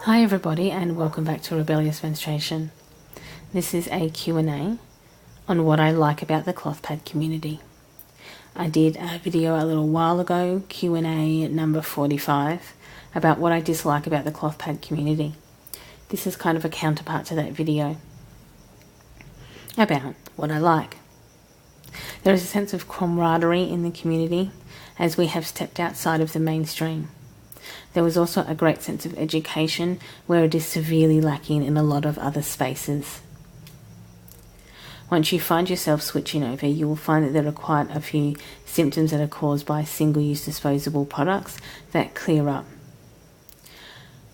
Hi everybody and welcome back to Rebellious Menstruation. This is a Q&A on what I like about the cloth pad community. I did a video a little while ago, Q&A number 45, about what I dislike about the cloth pad community. This is kind of a counterpart to that video about what I like. There is a sense of camaraderie in the community as we have stepped outside of the mainstream. There was also a great sense of education where it is severely lacking in a lot of other spaces. Once you find yourself switching over, you will find that there are quite a few symptoms that are caused by single-use disposable products that clear up.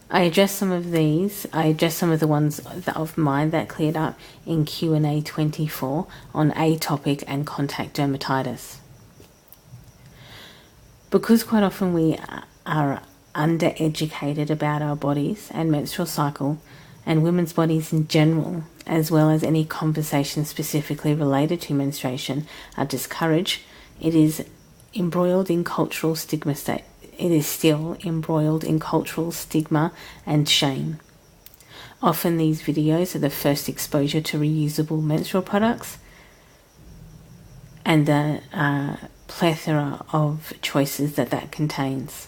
I addressed some of these. I addressed some of the ones of mine that cleared up in Q&A 24 on atopic and contact dermatitis. Because quite often we are undereducated about our bodies and menstrual cycle and women's bodies in general, as well as any conversations specifically related to menstruation, are discouraged. It is embroiled in cultural stigma. It is still embroiled in cultural stigma and shame. Often these videos are the first exposure to reusable menstrual products and the plethora of choices that contains.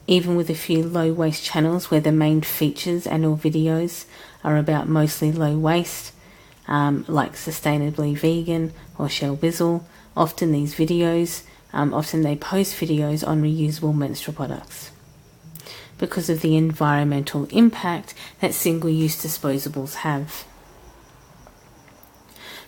Even with a few low waste channels where the main features and or videos are about mostly low waste, like Sustainably Vegan or Shell Bizzle, often these videos, often they post videos on reusable menstrual products because of the environmental impact that single-use disposables have.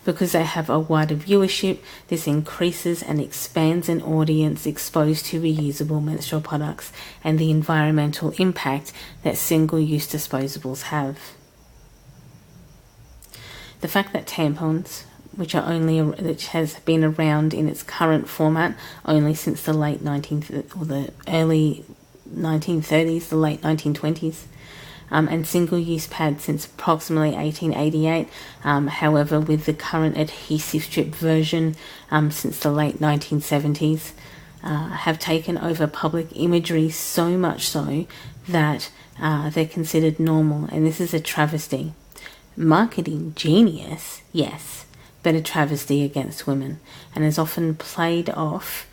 Because they have a wider viewership, this increases and expands an audience exposed to reusable menstrual products and the environmental impact that single-use disposables have. The fact that tampons, which has been around in its current format only since the late 19th or the early 1930s, the late 1920s, and single-use pads since approximately 1888. However, with the current adhesive strip version since the late 1970s, have taken over public imagery so much so that they're considered normal, and this is a travesty. Marketing genius, yes, but a travesty against women, and has often played off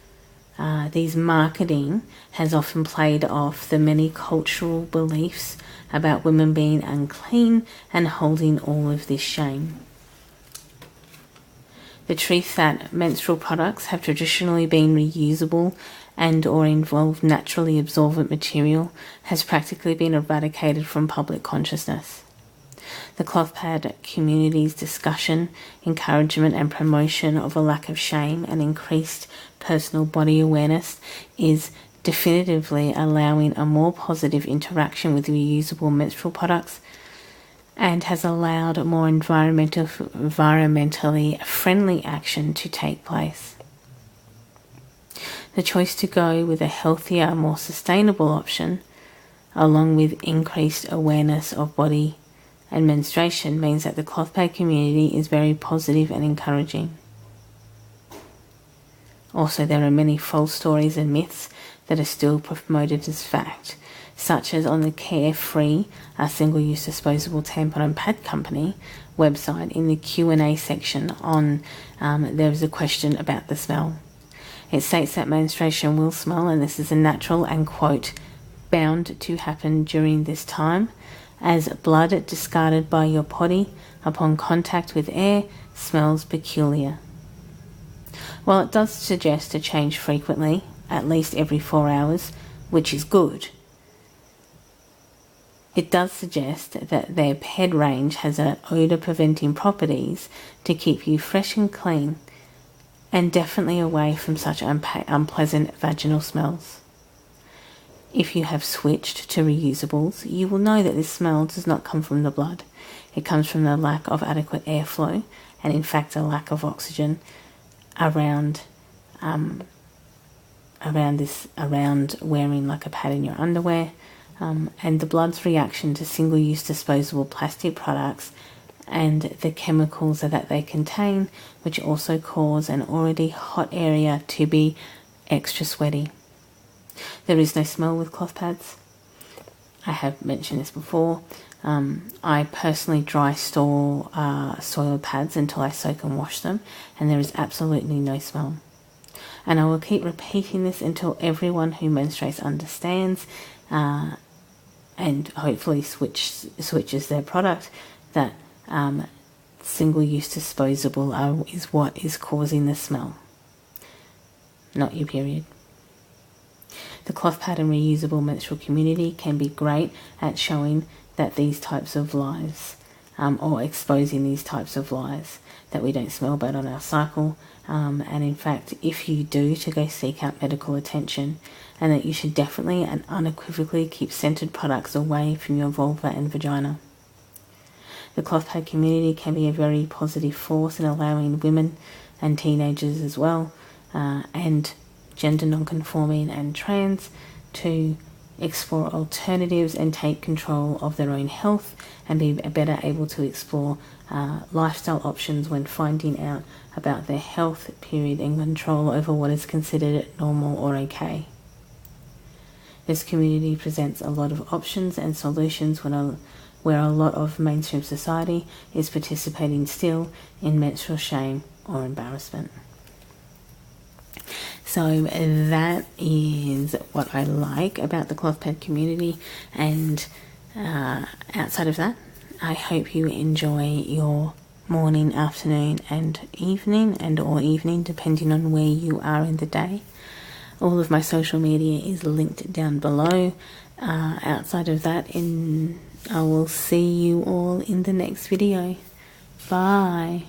these marketing has often played off the many cultural beliefs about women being unclean and holding all of this shame. The truth that menstrual products have traditionally been reusable and or involve naturally absorbent material has practically been eradicated from public consciousness. The cloth pad community's discussion, encouragement and promotion of a lack of shame and increased personal body awareness is definitively allowing a more positive interaction with reusable menstrual products and has allowed more environmentally friendly action to take place. The choice to go with a healthier, more sustainable option, along with increased awareness of body and menstruation, means that the cloth pad community is very positive and encouraging. Also, there are many false stories and myths that are still promoted as fact, such as on the Carefree, a single-use disposable tampon and pad company website. In the Q&A section on there is a question about the smell. It states that menstruation will smell, and this is a natural and, quote, bound to happen during this time, as blood discarded by your body upon contact with air smells peculiar. While it does suggest a change frequently, at least every 4 hours, which is good, it does suggest that their ped range has odour-preventing properties to keep you fresh and clean, and definitely away from such unpleasant vaginal smells. If you have switched to reusables, you will know that this smell does not come from the blood. It comes from the lack of adequate airflow and, in fact, a lack of oxygen around wearing like a pad in your underwear, and the blood's reaction to single-use disposable plastic products and the chemicals that they contain, which also cause an already hot area to be extra sweaty. There is no smell with cloth pads. I have mentioned this before. I personally dry store soiled pads until I soak and wash them, and there is absolutely no smell. And I will keep repeating this until everyone who menstruates understands, and hopefully switches their product, that single-use disposable is what is causing the smell, not your period. The cloth pad and reusable menstrual community can be great at showing that these types of lies, or exposing these types of lies, that we don't smell bad on our cycle, and in fact, if you do, to go seek out medical attention, and that you should definitely and unequivocally keep scented products away from your vulva and vagina. The cloth pad community can be a very positive force in allowing women and teenagers as well, and gender non-conforming and trans, to explore alternatives and take control of their own health, and be better able to explore lifestyle options when finding out about their health, period, and control over what is considered normal or okay. This community presents a lot of options and solutions where a lot of mainstream society is participating still in menstrual shame or embarrassment. So that is what I like about the cloth pad community, and outside of that, I hope you enjoy your morning, afternoon and evening, and or evening depending on where you are in the day. All of my social media is linked down below. Outside of that, I will see you all in the next video. Bye.